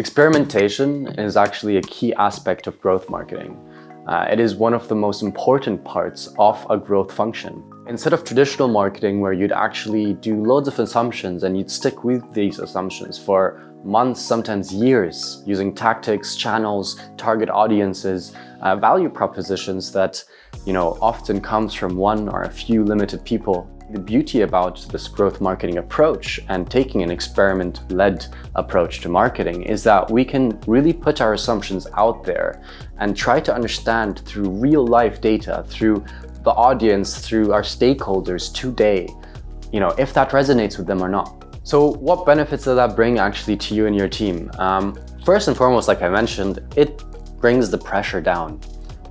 Experimentation is actually a key aspect of growth marketing. It is one of the most important parts of a growth function. Instead of traditional marketing where you'd actually do loads of assumptions and you'd stick with these assumptions for months, sometimes years, using tactics, channels, target audiences, value propositions that often comes from one or a few limited people. The beauty about this growth marketing approach and taking an experiment-led approach to marketing is that we can really put our assumptions out there and try to understand through real-life data, through the audience, through our stakeholders today, if that resonates with them or not. So what benefits does that bring actually to you and your team? First and foremost, like I mentioned, it brings the pressure down.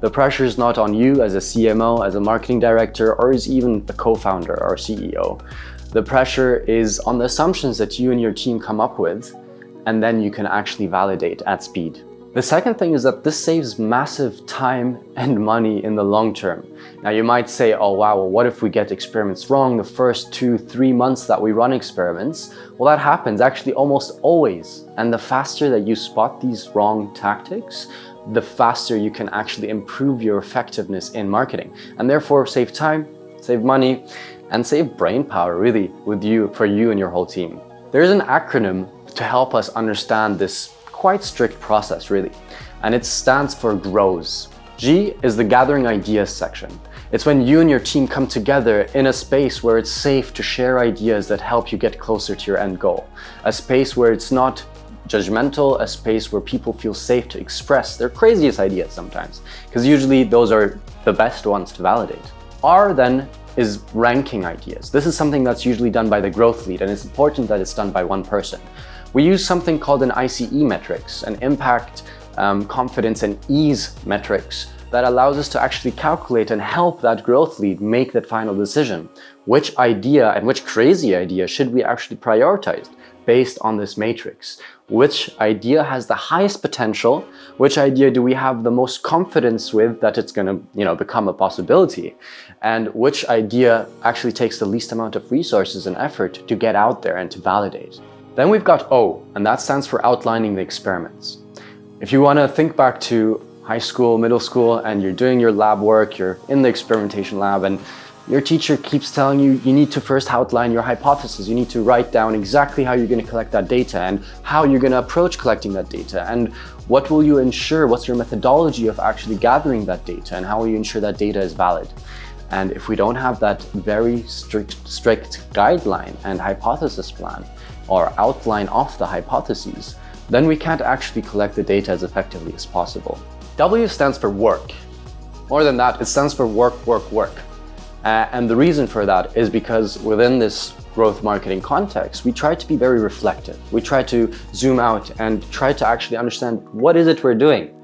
The pressure is not on you as a CMO, as a marketing director, or as even a co-founder or CEO. The pressure is on the assumptions that you and your team come up with, and then you can actually validate at speed. The second thing is that this saves massive time and money in the long term. Now you might say, oh wow, well, what if we get experiments wrong the first 2-3 months that we run experiments? Well, that happens actually almost always. And the faster that you spot these wrong tactics, the faster you can actually improve your effectiveness in marketing and therefore save time, save money, and save brain power really for you and your whole team. There's an acronym to help us understand this quite strict process really, and it stands for GROWS. G is the gathering ideas section. It's when you and your team come together in a space where it's safe to share ideas that help you get closer to your end goal. A space where it's not judgmental, a space where people feel safe to express their craziest ideas sometimes, because usually those are the best ones to validate. R then is ranking ideas. This is something that's usually done by the growth lead, and it's important that it's done by one person. We use something called an ICE metrics, an impact, confidence, and ease metrics that allows us to actually calculate and help that growth lead make that final decision. Which idea and which crazy idea should we actually prioritize based on this matrix? Which idea has the highest potential? Which idea do we have the most confidence with that it's gonna, become a possibility? And which idea actually takes the least amount of resources and effort to get out there and to validate? Then we've got O, and that stands for outlining the experiments. If you wanna think back to high school, middle school, and you're doing your lab work, you're in the experimentation lab, and your teacher keeps telling you, you need to first outline your hypothesis. You need to write down exactly how you're going to collect that data and how you're going to approach collecting that data and what will you ensure, what's your methodology of actually gathering that data and how will you ensure that data is valid. And if we don't have that very strict guideline and hypothesis plan or outline of the hypotheses, then we can't actually collect the data as effectively as possible. W stands for work. More than that, it stands for work, work, work. And the reason for that is because within this growth marketing context, we try to be very reflective. We try to zoom out and try to actually understand what is it we're doing?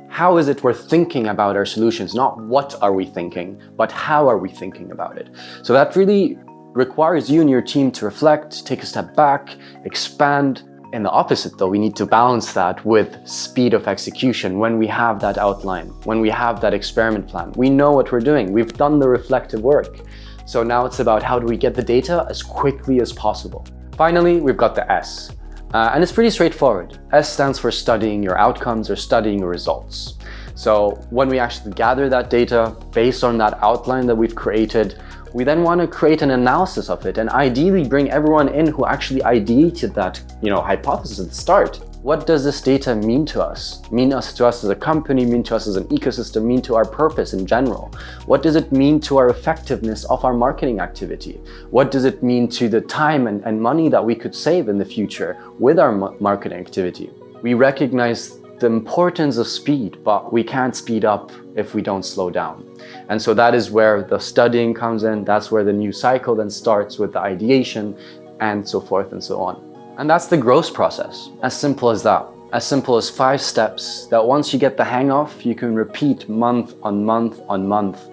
How is it we're thinking about our solutions? Not what are we thinking, but how are we thinking about it? So that really requires you and your team to reflect, take a step back, expand. In the opposite though, we need to balance that with speed of execution when we have that outline, when we have that experiment plan. We know what we're doing, we've done the reflective work. So now it's about how do we get the data as quickly as possible. Finally, we've got the S. And it's pretty straightforward. S stands for studying your outcomes or studying your results. So when we actually gather that data based on that outline that we've created, we then want to create an analysis of it and ideally bring everyone in who actually ideated that, hypothesis at the start. What does this data mean to us? Mean to us as a company, mean to us as an ecosystem, mean to our purpose in general? What does it mean to our effectiveness of our marketing activity? What does it mean to the time and money that we could save in the future with our marketing activity? We recognize the importance of speed, but we can't speed up if we don't slow down. And so that is where the studying comes in. That's where the new cycle then starts with the ideation and so forth and so on. And that's the growth process. As simple as that. As simple as 5 steps that once you get the hang of, you can repeat month on month on month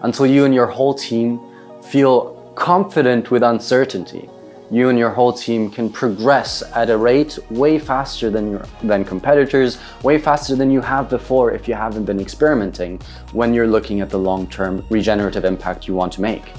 until you and your whole team feel confident with uncertainty. You and your whole team can progress at a rate way faster than competitors, way faster than you have before if you haven't been experimenting when you're looking at the long-term regenerative impact you want to make.